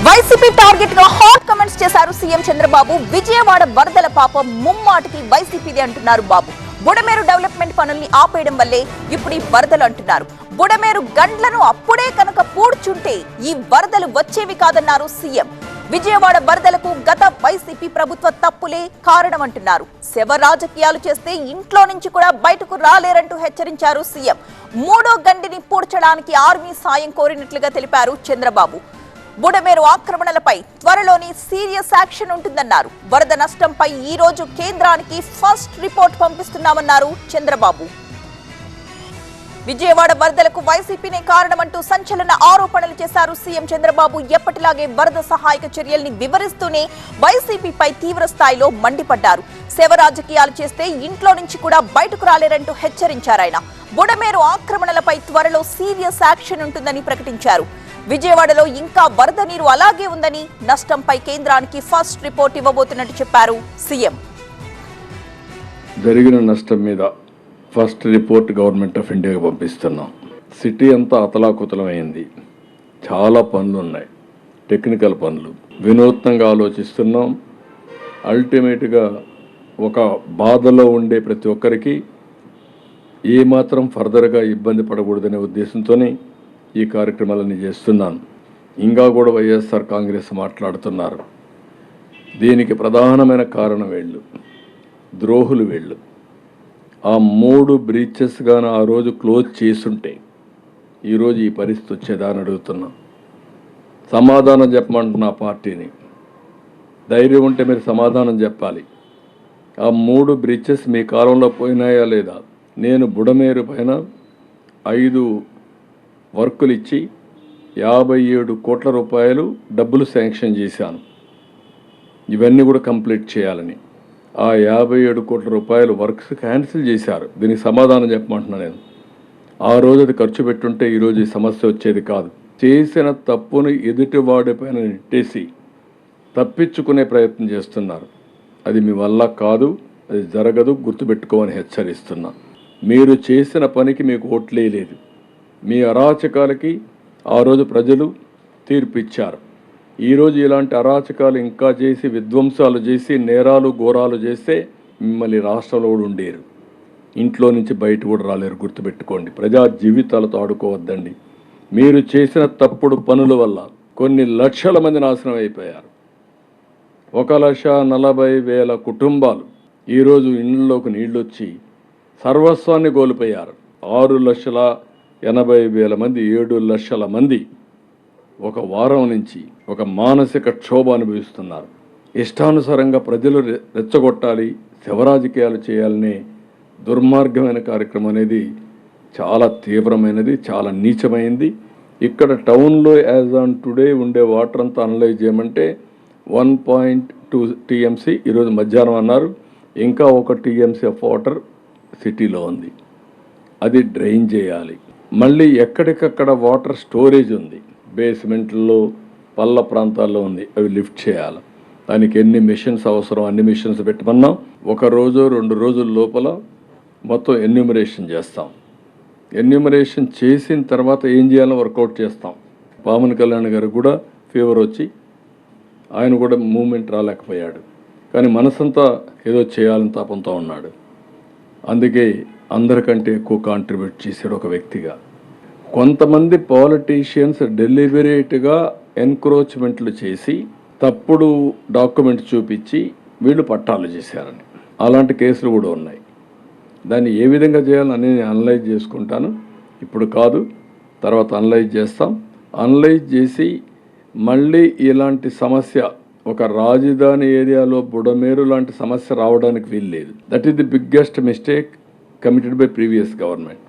YCP target గా hot comments చేశారు CM Chandrababu. Vijayawada వరదల పాపం ముమ్మాటికి వైసీపీదే అంటున్నారు బాబు. బుడమేరు డెవలప్మెంట్ పనుల్ని ఆపేయడం వల్లే ఇప్పుడు ఈ వరదలు అంటున్నారు. బుడమేరు గండ్లను అప్పుడే కనుక పూడ్చుంటే ఈ వరదలు వచ్చేవి కాదన్నారు సీఎం. విజయవాడ వరదలకు గత వైసీపీ ప్రభుత్వ తప్పులే కారణమంటున్నారు. శవ రాజకీయాలు చేస్తే ఇంట్లో నుంచి కూడా బయటకు రాలేరంటూ హెచ్చరించారు సీఎం. మూడో గండిని పూడ్చడానికి ఆర్మీ సాయం కోరినట్లుగా తెలిపారు చంద్రబాబు. బుడమేరు ఆక్రమణలపై త్వరలోని సీరియస్ యాక్షన్ ఉంటుందన్నారు. వరద నష్టంపై ఈ రోజు కేంద్రానికి ఫస్ట్ రిపోర్ట్ పంపిస్తున్నామన్నారు చంద్రబాబు. విజయవాడ వరదలకు వైసీపీనే కారణమంటూ సంచలన ఆరోపణలు చేశారు సీఎం చంద్రబాబు. ఎప్పటిలాగే వరద సహాయక చర్యల్ని వివరిస్తూనే వైసీపీపై తీవ్ర స్థాయిలో మండిపడ్డారు. శవ రాజకీయాలు చేస్తే ఇంట్లో నుంచి కూడా బయటకు రాలేరంటూ హెచ్చరించారు ఆయన. బుడమేరు ఆక్రమణలపై త్వరలో సీరియస్ యాక్షన్ ఉంటుందని ప్రకటించారు. విజయవాడలో ఇంకా వరద నీరు అలాగే ఉందని, నష్టంపై కేంద్రానికి ఫస్ట్ రిపోర్ట్ ఇవ్వబోతున్నట్టు చెప్పారు సీఎం. జరిగిన నష్టం మీద ఫస్ట్ రిపోర్ట్ గవర్నమెంట్ ఆఫ్ ఇండియాకి పంపిస్తున్నాం. సిటీ అంతా అతలాకుతలమైంది. చాలా పనులు ఉన్నాయి, టెక్నికల్ పనులు. వినూత్నంగా ఆలోచిస్తున్నాం. అల్టిమేట్గా ఒక బాధలో ఉండే ప్రతి ఒక్కరికి ఏమాత్రం ఫర్దర్గా ఇబ్బంది పడకూడదనే ఉద్దేశంతోనే ఈ కార్యక్రమాలన్నీ చేస్తున్నాను. ఇంకా కూడా వైఎస్ఆర్ కాంగ్రెస్ మాట్లాడుతున్నారు. దీనికి ప్రధానమైన కారణం వీళ్ళు, ద్రోహులు వీళ్ళు. ఆ 3 బ్రీచెస్ గాను ఆ రోజు క్లోజ్ చేసుంటే ఈరోజు ఈ పరిస్థితి వచ్చేదా అని అడుగుతున్నాం. సమాధానం చెప్పమంటున్నా పార్టీని. ధైర్యం ఉంటే మీరు సమాధానం చెప్పాలి. ఆ 3 బ్రిడ్జెస్ మీ కాలంలో పోయినాయా లేదా? నేను బుడమేరు పైన 5 వర్కులు ఇచ్చి 57 కోట్ల రూపాయలు డబ్బులు శాంక్షన్ చేశాను. ఇవన్నీ కూడా కంప్లీట్ చేయాలని. ఆ 57 కోట్ల రూపాయలు వర్క్స్ క్యాన్సిల్ చేశారు. దీనికి సమాధానం చెప్పమంటున్నాను నేను. ఆ రోజు అది ఖర్చు పెట్టుంటే ఈరోజు ఈ సమస్య వచ్చేది కాదు. చేసిన తప్పును ఎదుటివాడి పైన నెట్టేసి తప్పించుకునే ప్రయత్నం చేస్తున్నారు. అది మీ వల్ల కాదు, అది జరగదు, గుర్తుపెట్టుకోమని హెచ్చరిస్తున్నా. మీరు చేసిన పనికి మీకు ఓట్లే లేదు. మీ అరాచకాలకి ఆ రోజు ప్రజలు తీర్పు ఇచ్చారు. ఈరోజు ఇలాంటి అరాచకాలు ఇంకా చేసి, విధ్వంసాలు చేసి, నేరాలు ఘోరాలు చేస్తే మిమ్మల్ని రాష్ట్రంలో కూడా ఉండేరు. ఇంట్లో నుంచి బయట కూడా రాలేరు. గుర్తుపెట్టుకోండి. ప్రజా జీవితాలతో ఆడుకోవద్దండి. మీరు చేసిన తప్పుడు పనుల వల్ల కొన్ని లక్షల మంది నాశనం అయిపోయారు. 1,40,000 కుటుంబాలు ఈరోజు ఇళ్లలోకి నీళ్ళు వచ్చి సర్వస్వాన్ని కోల్పోయారు. 6,80,000 మంది, 7 లక్షల మంది ఒక వారం నుంచి ఒక మానసిక క్షోభ అనుభవిస్తున్నారు. ఇష్టానుసారంగా ప్రజలు రెచ్చగొట్టాలి, శవరాజకీయాలు చేయాలనే దుర్మార్గమైన కార్యక్రమం అనేది చాలా తీవ్రమైనది, చాలా నీచమైంది. ఇక్కడ టౌన్లో యాజ్ ఆన్ టుడే ఉండే వాటర్ అంతా అనలైజ్ చేయమంటే 1.2 TMC ఈరోజు మధ్యాహ్నం అన్నారు. ఇంకా 1 TMC ఆఫ్ వాటర్ సిటీలో ఉంది. అది డ్రైన్ చేయాలి. మళ్ళీ ఎక్కడికక్కడ వాటర్ స్టోరేజ్ ఉంది, బేస్మెంట్లో పల్ల ప్రాంతాల్లో ఉంది. అవి లిఫ్ట్ చేయాలి. దానికి ఎన్ని మిషన్స్ అవసరం అన్ని మిషన్స్ పెట్టమన్నాం. 1 రోజు 2 రోజుల లోపల మొత్తం ఎన్యూమరేషన్ చేస్తాం. ఎన్యూమరేషన్ చేసిన తర్వాత ఏం చేయాలో వర్కౌట్ చేస్తాం. పవన్ కళ్యాణ్ గారు కూడా ఫీవర్ వచ్చి ఆయన కూడా మూమెంట్ రాలేకపోయాడు. కానీ మనసంతా ఏదో చేయాలని తాపంతో ఉన్నాడు. అందుకే అందరికంటే ఎక్కువ కాంట్రిబ్యూట్ చేశాడు ఒక వ్యక్తిగా. కొంతమంది పాలిటీషియన్స్ డెలిబరేట్గా ఎన్క్రోచ్మెంట్లు చేసి తప్పుడు డాక్యుమెంట్ చూపించి వీళ్ళు పట్టాలు చేశారని అలాంటి కేసులు కూడా ఉన్నాయి. దాన్ని ఏ విధంగా చేయాలని నేను అనలైజ్ చేసుకుంటాను. ఇప్పుడు కాదు, తర్వాత అనలైజ్ చేస్తాం. అనలైజ్ చేసి మళ్ళీ ఇలాంటి సమస్య ఒక రాజధాని ఏరియాలో బుడమేరు లాంటి సమస్య రావడానికి వీల్లేదు. That is the biggest mistake committed by previous government.